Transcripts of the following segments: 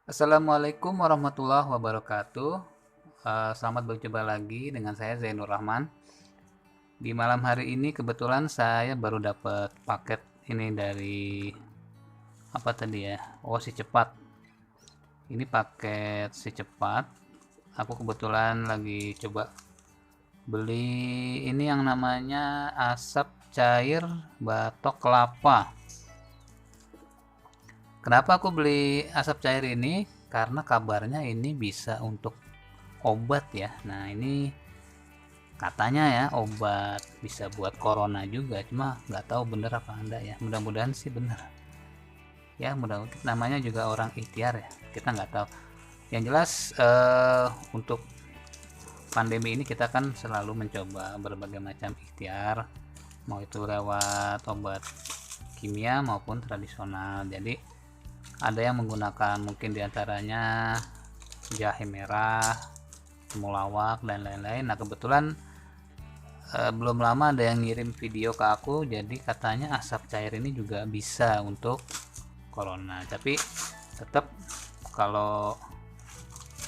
Assalamualaikum warahmatullahi wabarakatuh. Selamat berjumpa lagi dengan saya Zainur Rahman. Di malam hari ini kebetulan saya baru dapat paket ini dari apa tadi ya? Oh, si cepat. Ini paket si cepat. Aku kebetulan lagi coba beli ini yang namanya asap cair batok kelapa. Kenapa aku beli asap cair ini? Karena kabarnya ini bisa untuk obat ya. Nah, ini katanya ya obat bisa buat corona juga, cuma nggak tahu bener apa enggak ya. Mudah-mudahan sih bener. Ya, mudah-mudahan namanya juga orang ikhtiar ya. Kita nggak tahu. Yang jelas untuk pandemi ini kita kan selalu mencoba berbagai macam ikhtiar, mau itu lewat obat kimia maupun tradisional. Jadi ada yang menggunakan mungkin diantaranya jahe merah, temulawak dan lain-lain. Nah, kebetulan belum lama ada yang ngirim video ke aku, jadi katanya asap cair ini juga bisa untuk corona, tapi tetap kalau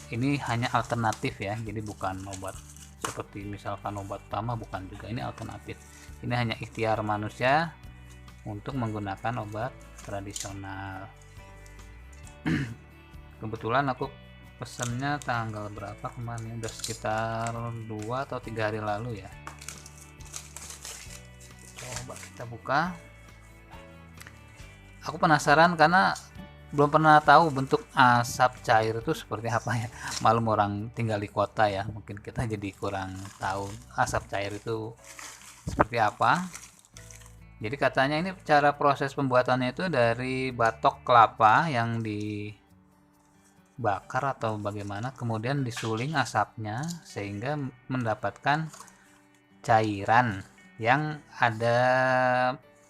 ini hanya alternatif ya, jadi bukan obat seperti misalkan obat utama, bukan juga, ini alternatif. Ini hanya ikhtiar manusia untuk menggunakan obat tradisional. Kebetulan aku pesennya tanggal berapa kemarin, udah sekitar 2 atau 3 hari lalu ya. Coba kita buka. Aku penasaran karena belum pernah tahu bentuk asap cair itu seperti apa ya. Malum orang tinggal di kota ya, mungkin kita jadi kurang tahu asap cair itu seperti apa. Jadi katanya ini cara proses pembuatannya itu dari batok kelapa yang dibakar atau bagaimana, kemudian disuling asapnya sehingga mendapatkan cairan yang ada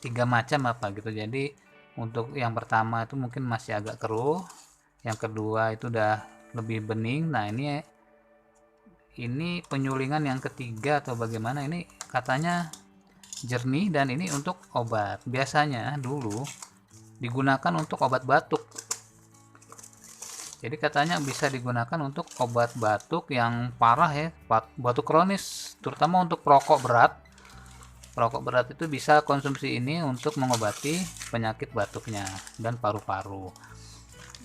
3 macam apa gitu. Jadi untuk yang pertama itu mungkin masih agak keruh, yang kedua itu udah lebih bening. Nah, ini penyulingan yang ketiga atau bagaimana, ini katanya jernih dan ini untuk obat. Biasanya dulu digunakan untuk obat batuk. Jadi katanya bisa digunakan untuk obat batuk yang parah ya, batuk kronis, terutama untuk perokok berat. Perokok berat itu bisa konsumsi ini untuk mengobati penyakit batuknya dan paru-paru.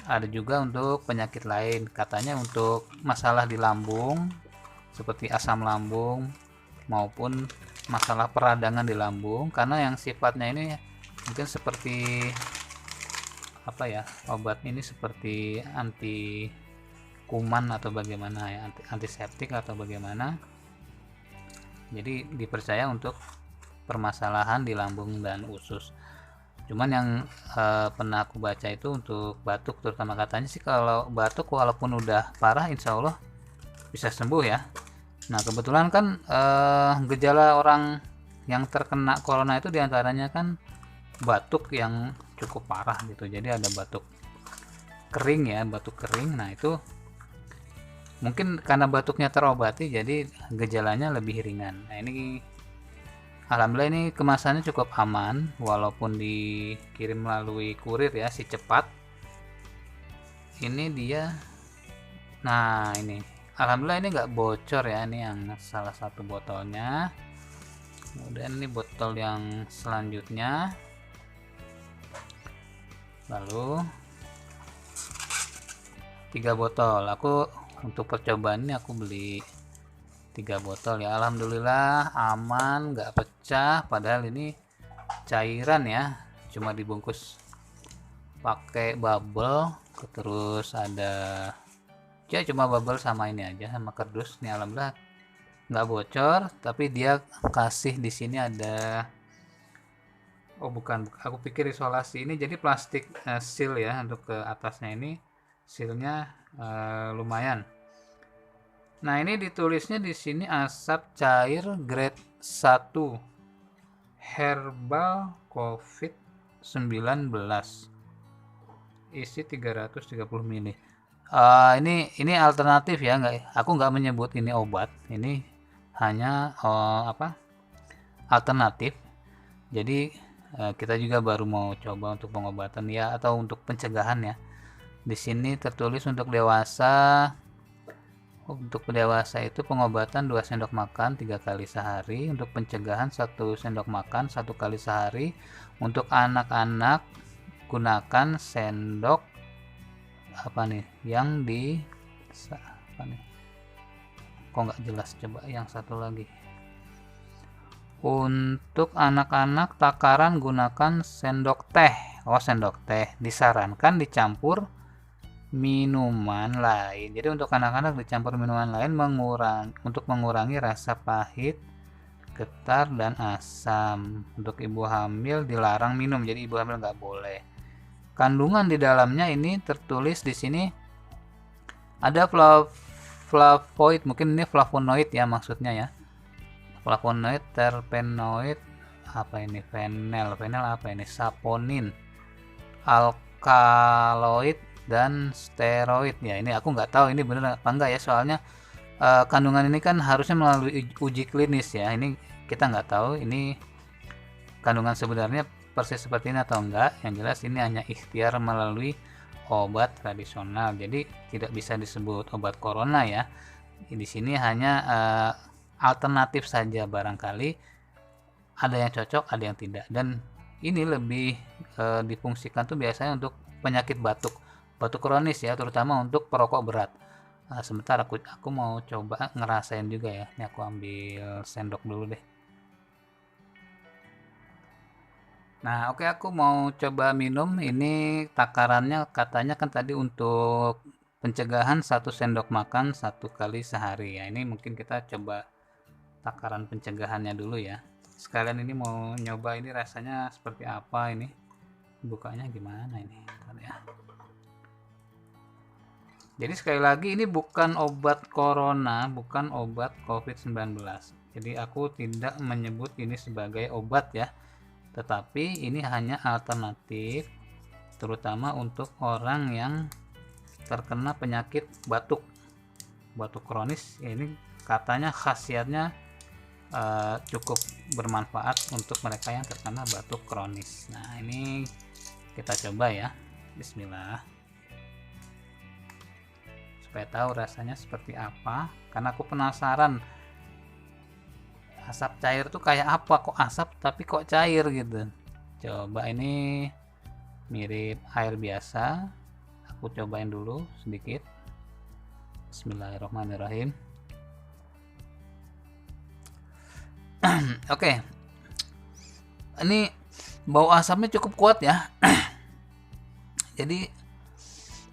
Ada juga untuk penyakit lain, katanya untuk masalah di lambung seperti asam lambung maupun masalah peradangan di lambung, karena yang sifatnya ini mungkin seperti apa ya, obat ini seperti anti kuman atau bagaimana ya, antiseptik atau bagaimana. Jadi dipercaya untuk permasalahan di lambung dan usus. Cuman yang pernah aku baca itu untuk batuk, terutama katanya sih kalau batuk walaupun udah parah insya Allah bisa sembuh ya. Nah, kebetulan kan gejala orang yang terkena corona itu diantaranya kan batuk yang cukup parah gitu. Jadi ada batuk kering ya, batuk kering. Nah, itu mungkin karena batuknya terobati jadi gejalanya lebih ringan. Nah, ini alhamdulillah ini kemasannya cukup aman walaupun dikirim melalui kurir ya, si cepat. Ini dia. Nah, ini alhamdulillah ini nggak bocor ya, ini yang salah satu botolnya. Kemudian ini botol yang selanjutnya, lalu 3 botol. Aku untuk percobaan ini aku beli 3 botol ya. Alhamdulillah aman, nggak pecah, padahal ini cairan ya, cuma dibungkus pakai bubble, terus ada ya cuma bubble sama ini aja, sama kardus. Nih alhamdulillah nggak bocor, tapi dia kasih di sini ada, oh bukan, aku pikir isolasi, ini jadi plastik seal ya untuk ke atasnya, ini sealnya lumayan. Nah, ini ditulisnya di sini asap cair grade 1 herbal COVID-19, isi 330 ml. Ini alternatif ya, aku nggak menyebut ini obat, ini hanya alternatif. Jadi kita juga baru mau coba untuk pengobatan ya, atau untuk pencegahan ya. Di sini tertulis untuk dewasa. Untuk dewasa itu pengobatan 2 sendok makan 3 kali sehari, untuk pencegahan 1 sendok makan 1 kali sehari. Untuk anak-anak gunakan sendok apa nih yang di apa nih, kok nggak jelas, coba yang satu lagi. Untuk anak-anak takaran gunakan sendok teh. Sendok teh disarankan dicampur minuman lain. Jadi untuk anak-anak dicampur minuman lain untuk mengurangi rasa pahit, getar, dan asam. Untuk ibu hamil dilarang minum, jadi ibu hamil nggak boleh. Kandungan di dalamnya ini tertulis di sini ada flavonoid, mungkin ini flavonoid ya maksudnya ya. Flavonoid, terpenoid, apa ini, venel apa ini, saponin, alkaloid, dan steroid ya. Ini aku nggak tahu ini bener apa enggak ya, soalnya kandungan ini kan harusnya melalui uji klinis ya. Ini kita nggak tahu ini kandungan sebenarnya persis seperti ini atau enggak. Yang jelas ini hanya ikhtiar melalui obat tradisional, jadi tidak bisa disebut obat corona ya. Di sini hanya alternatif saja, barangkali ada yang cocok ada yang tidak, dan ini lebih difungsikan tuh biasanya untuk penyakit batuk kronis ya, terutama untuk perokok berat. Sebentar aku mau coba ngerasain juga ya. Ini aku ambil sendok dulu deh. Nah oke, aku mau coba minum. Ini takarannya katanya kan tadi untuk pencegahan 1 sendok makan 1 kali sehari ya. Ini mungkin kita coba takaran pencegahannya dulu ya. Sekalian ini mau nyoba ini rasanya seperti apa. Ini bukanya gimana ini, bentar ya. Jadi sekali lagi ini bukan obat corona, bukan obat COVID-19. Jadi aku tidak menyebut ini sebagai obat ya, tetapi ini hanya alternatif, terutama untuk orang yang terkena penyakit batuk kronis. Ini katanya khasiatnya cukup bermanfaat untuk mereka yang terkena batuk kronis. Nah ini kita coba ya. Bismillah, supaya tahu rasanya seperti apa, karena aku penasaran asap cair tuh kayak apa, kok asap tapi kok cair gitu. Coba, ini mirip air biasa, aku cobain dulu sedikit. Bismillahirrahmanirrahim. Oke, ini bau asapnya cukup kuat ya. Jadi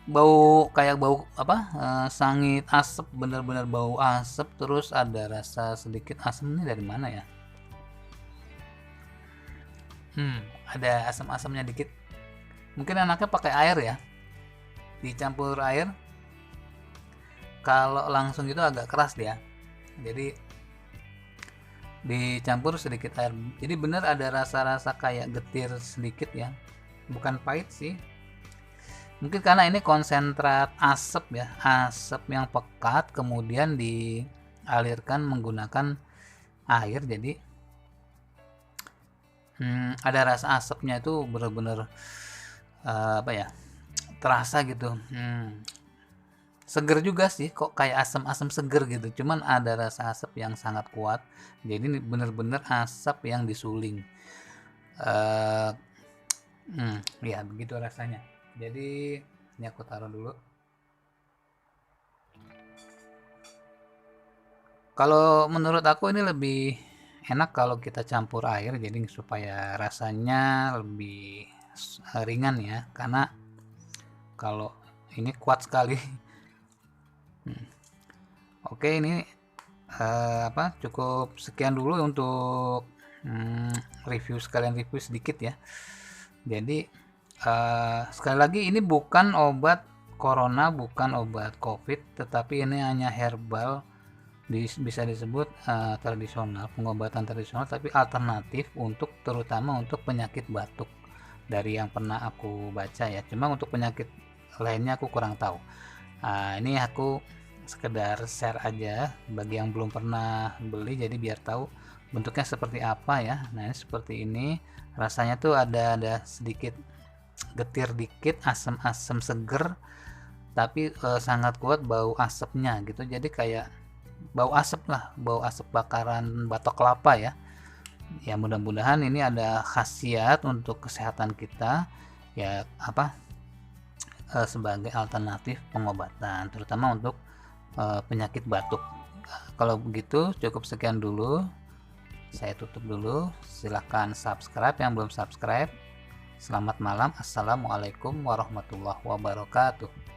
bau kayak bau apa, sangit asap, benar-benar bau asap. Terus ada rasa sedikit asam. Ini dari mana ya? Ada asam-asamnya dikit. Mungkin anaknya pakai air ya, dicampur air. Kalau langsung itu agak keras dia, jadi dicampur sedikit air. Jadi benar ada rasa-rasa kayak getir sedikit ya, bukan pahit sih. Mungkin karena ini konsentrat asap ya, asap yang pekat kemudian dialirkan menggunakan air. Jadi ada rasa asapnya itu benar-benar apa ya, terasa gitu. Seger juga sih, kok kayak asam-asam seger gitu, cuman ada rasa asap yang sangat kuat. Jadi ini benar-benar asap yang disuling. Ya begitu rasanya. Jadi ini aku taruh dulu. Kalau menurut aku ini lebih enak kalau kita campur air, jadi supaya rasanya lebih ringan ya, karena kalau ini kuat sekali. Oke, ini cukup sekian dulu untuk sekalian review sedikit ya. Jadi sekali lagi ini bukan obat corona, bukan obat covid, tetapi ini hanya herbal, bisa disebut tradisional, pengobatan tradisional, tapi alternatif untuk terutama untuk penyakit batuk dari yang pernah aku baca ya. Cuma untuk penyakit lainnya aku kurang tahu. Ini aku sekedar share aja bagi yang belum pernah beli, jadi biar tahu bentuknya seperti apa ya. Nah ini seperti ini, rasanya tuh ada sedikit getir dikit, asam-asam seger, tapi sangat kuat bau asapnya gitu. Jadi kayak bau asap lah, bau asap bakaran batok kelapa ya. Ya mudah-mudahan ini ada khasiat untuk kesehatan kita ya, sebagai alternatif pengobatan terutama untuk penyakit batuk. Kalau begitu cukup sekian dulu, saya tutup dulu. Silahkan subscribe yang belum subscribe. Selamat malam. Assalamualaikum warahmatullahi wabarakatuh.